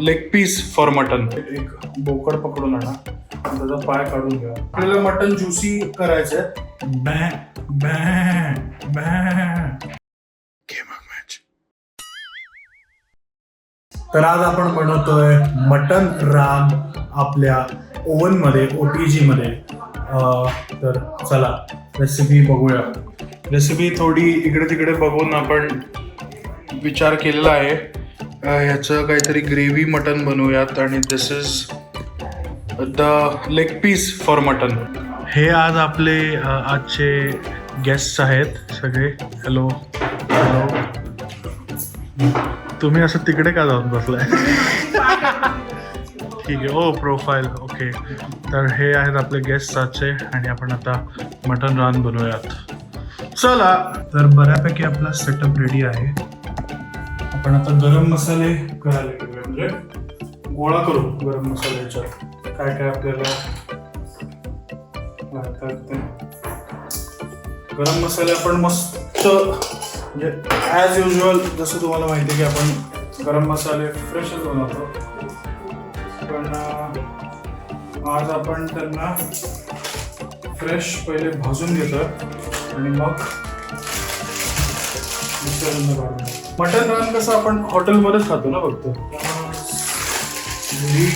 Leg piece for mutton. एक बोकड पकडून आणा, त्याचा पाय काढून घ्या. आपल्याला मटन ज्युसी करायचंय. बॅ बॅ बॅ. तर आज आपण बनवतोय मटन रान आपल्या ओव्हन मध्ये, OTG मध्ये. तर चला रेसिपी बघूया. रेसिपी थोडी इकडे तिकडे बघून आपण विचार केलेला आहे. ह्याचं काहीतरी ग्रेव्ही मटन बनवूयात आणि this is the leg piece for mutton. हे आज आपले आजचे गेस्ट आहेत सगळे. Hello hello. तुम्ही असं तिकडे का जाऊन बसलाय? ठीक आहे. ओ प्रोफाईल. ओके. तर हे आहेत आपले गेस्ट आजचे आणि आपण आता मटन रान बनवूयात. चला. तर बऱ्यापैकी आपला सेटअप रेडी आहे. आपण आता गरम मसाले करायला घेऊया, म्हणजे गोळा करू गरम मसाल्याच्यात काय काय आपल्याला लागतात ते. गरम मसाले आपण मस्त, म्हणजे ॲज युजल जसं तुम्हाला माहिती आहे की आपण गरम मसाले फ्रेशच बनवतो, पण आज आपण त्यांना फ्रेश पहिले भाजून घेतो आणि मग मिक्सरमधून काढून. मटन रान कसं आपण हॉटेलमध्येच खातो ना फक्त, घरी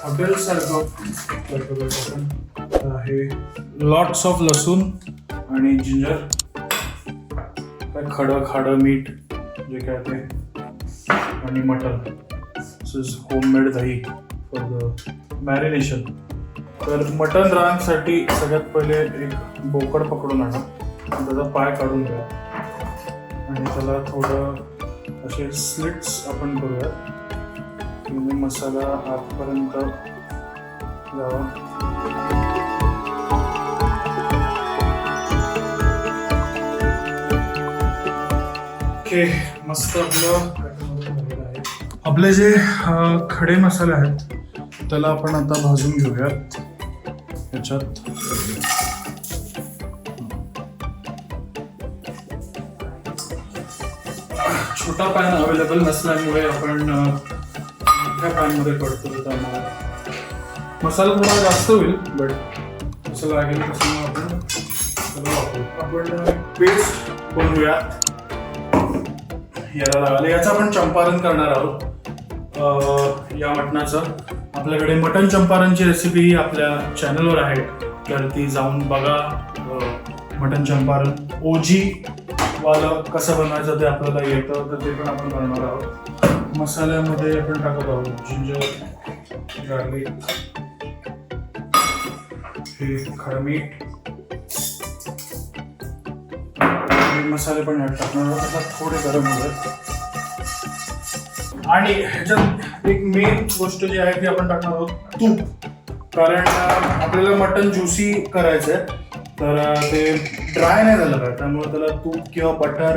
हॉटेलसारखं आपण. हे लॉट्स ऑफ लसूण आणि जिंजर, खडं खाडं मीठ जे काय ते, आणि मटन. दिस इज होममेड दही फॉर द मॅरिनेशन. तर मटन रानसाठी सगळ्यात पहिले एक बोकड पकडून आणा, त्याचा पाय काढून घ्या आणि त्याला थोडं असे स्लिट्स आपण करूयात म्हणजे मसाला आतपर्यंत जावा. ओके. मस्त आपले जे खडे मसाले आहेत त्याला आपण आता भाजून घेऊयात ह्याच्यात. छोटा पॅन अवेलेबल नसल्यामुळे आपण मोठ्या पॅनमध्ये करतो. त्यामुळे मसाला थोडा जास्त होईल, बट मसाला लागेल तसं आपण सगळं वापरू. आपण पेस्ट बनवूयात याला लागले. याचं आपण चंपारण करणार आहोत या मटणाचं. आपल्याकडे मटन चंपारणची रेसिपी ही आपल्या चॅनलवर आहे, तर ती जाऊन बघा. मटन चंपारण OG वालं कसं बनवायचं ते आपल्याला येतं, तर ते पण आपण बनवणार आहोत. मसाल्यामध्ये आपण टाकत आहोत जिंजर, गार्लिक, हे खडं मीठ, मसाले पण टाकणार आहोत. आता थोडे गरम होतात. आणि ह्याच्यात एक मेन गोष्ट जी आहे ती आपण टाकणार आहोत तूप, कारण आपल्याला मटन ज्युसी करायचंय, तर ते ड्राय नाही झालं पाहिजे. त्यामुळे त्याला तूप किंवा बटर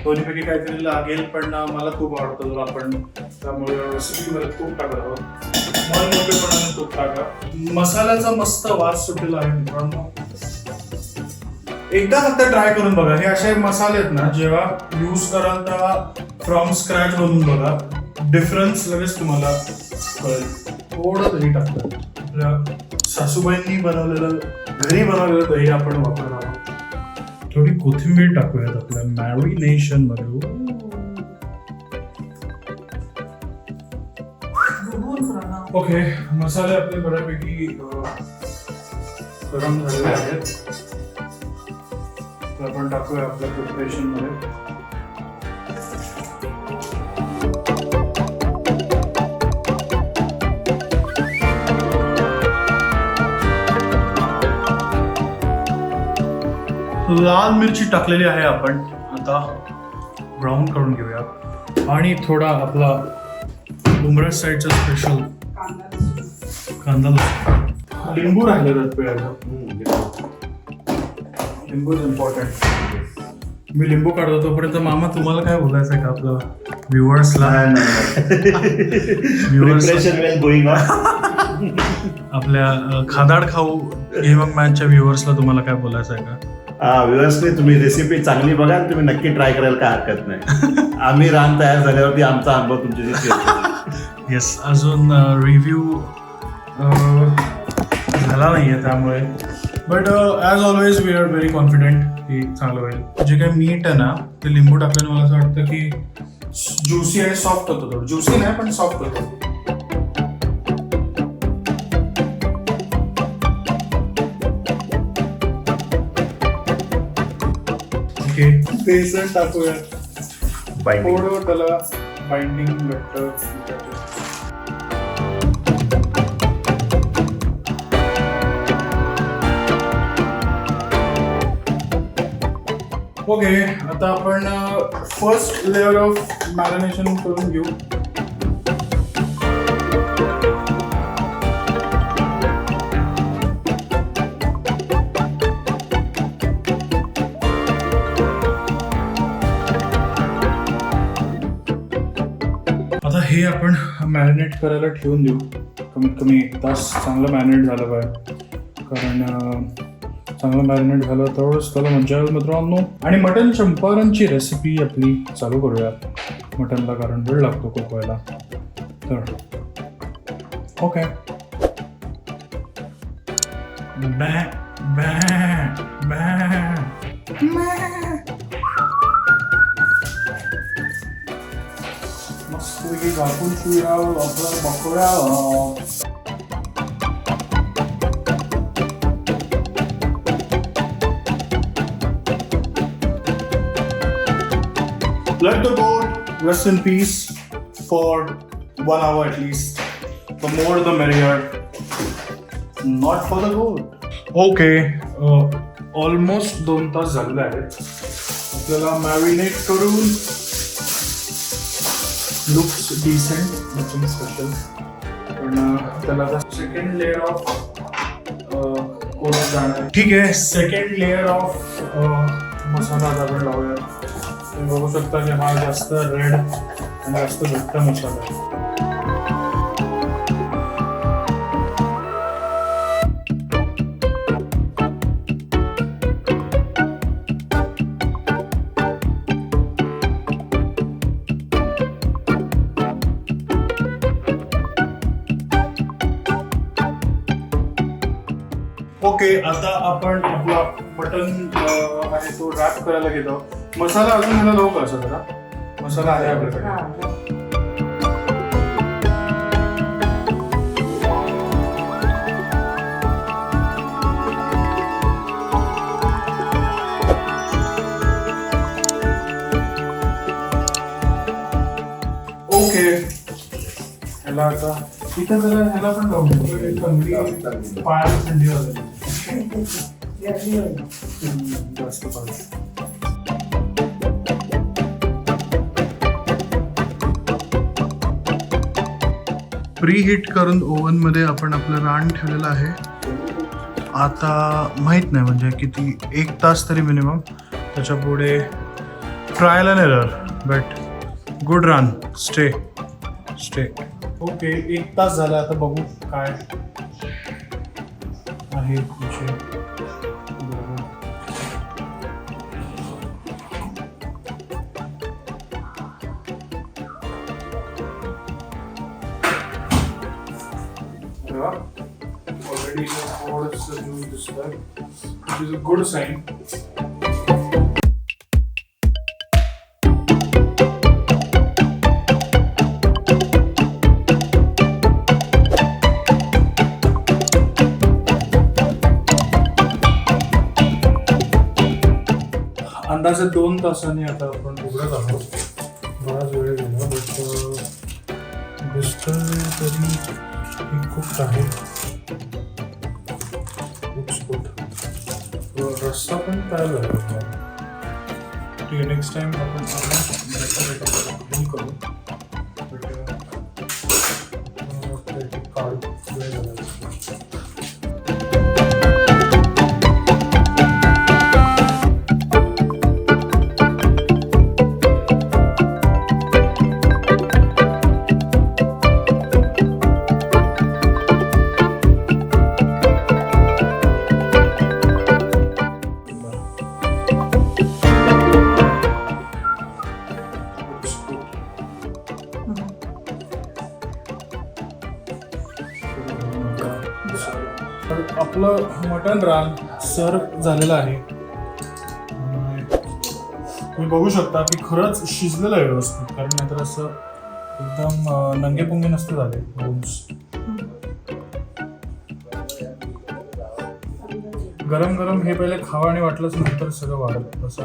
दोन्हीपैकी काहीतरी लागेल, पण मला तूप आवडतं जर आपण, त्यामुळे रेसिपीमध्ये तूप टाकत आहोत. मन मोठेपणाने तूप टाका. मसाल्याचा मस्त वास सुटलेला आहे मित्रांनो. एकदा फक्त ट्राय करून बघा. हे असे मसाले आहेत ना, जेव्हा यूज कराल तेव्हा फ्रॉम स्क्रॅच बनवून बघा, डिफरन्स लगेच तुम्हाला कळेल. थोडं दही टाकलं, आपल्या सासूबाईंनी बनवलेलं, घरी बनवलेलं दही आपण वापरणार आहोत. थोडी कोथिंबीर टाकूयात आपल्या मॅरिनेशन मध्ये. ओके. मसाले आपले बऱ्यापैकी गरम झालेले आहेत, तर आपण टाकूया आपल्या प्रिपरेशन मध्ये. लाल मिरची टाकलेली आहे आपण. आता ब्राऊन करून घेऊया आणि थोडा आपला उमरस साईडचा स्पेशल कांदा, लिंबू राहिलेला पिळायला. लिंबू इज इम्पॉर्टंट. मी लिंबू काढतो तोपर्यंत मामा तुम्हाला काय बोलायचं आहे का आपल्या व्ह्युअर्सला? Viewers going on. आपल्या खादाड खाऊ गेम मॅचच्या व्ह्युअर्सला तुम्हाला काय बोलायचं आहे का? व्यवस्थित तुम्ही रेसिपी चांगली बघा आणि तुम्ही नक्की ट्राय करायला काय हरकत नाही. आम्ही रान तयार झाल्यावरती आमचा अनुभव तुमच्याशी शेअर करू. येस, अजून रिव्ह्यू झाला नाहीये त्यामुळे, but as always we are very confident की चांगलं होईल. जे काही मीट आहे ना ते लिंबू टाकल्याने मला असं वाटतं की ज्युसी आणि सॉफ्ट होतं. थोडं ज्युसी नाही पण सॉफ्ट होतं. ओके, बेसन टाकूया थोडं, त्याला बाइंडिंग घट्ट. ओके, आता आपण फर्स्ट लेअर ऑफ मॅरिनेशन करून घेऊ. आता हे आपण मॅरिनेट करायला ठेवून देऊ. कमीत कमी 1 तास चांगलं मॅरिनेट झालं पाहिजे, कारण चांगलं मॅरिनेट झालं तेवढंच त्याला मजा येईल मित्रांनो. आणि मटन चंपारणची रेसिपी आपली चालू करूया. मटनला कारण वेळ लागतो कुक व्हायला. तर ओके, बॅ बॅ बॅ मस्तपैकी कापून शिवूया आपलं बकऱ्या. Let the goat rest in peace for 1 hour at least. The more the merrier. Not for the goat. Okay, almost 2 तास झालेले आहेत. आपल्याला मॅरिनेट करून looks decent, nothing special. पण त्याला आता सेकंड लेअर ऑफ कोट जाणार. ठीक आहे, सेकंड लेअर ऑफ मसाला आपण लावूया. तुम्ही बघू शकता की हा जास्त रेड आणि जास्त घट्ट मसाला आहे. ओके, आता आपण आपला मटन आहे तो रॅप करायला घेतो. मसाला अजून ह्याला लावू का? असं जरा मसाला आहे आपल्याकडे. ओके, ह्याला आता इथं जरा ह्याला पण लावू. थंडी पायाला थंडी वाजली जास्त पाहिजे. प्री हीट करून ओव्हनमध्ये आपण आपलं रान ठेवलेलं आहे. आता माहीत नाही म्हणजे किती, 1 तास तरी मिनिमम. त्याच्या पुढे trial and error, but good run. Stay. Okay, 1 तास झाला. आता बघू काय आहे विषय. Already थोडंसं ज्यूस दिसतंय, which is a good sign. अंदाजे 2 तासांनी आता आपण उघडत आहोत. बराच वेळ गेला, बट दिसतंय तरी खूप आहे. रस्सा पण तयार झाला. ठीक आहे, नेक्स्ट टाइम आपण करू. काढू वेळ झाला. तर आपलं मटण रान सर्व झालेलं आहे. आणि तुम्ही बघू शकता की खरंच शिजलेलं आहे व्यवस्थित, कारण नाहीतर असं एकदम नंगे पुंगे नसते झाले बोन्स. गरम गरम हे पहिले खावं आणि वाटलंच नंतर सगळं वाढत. असं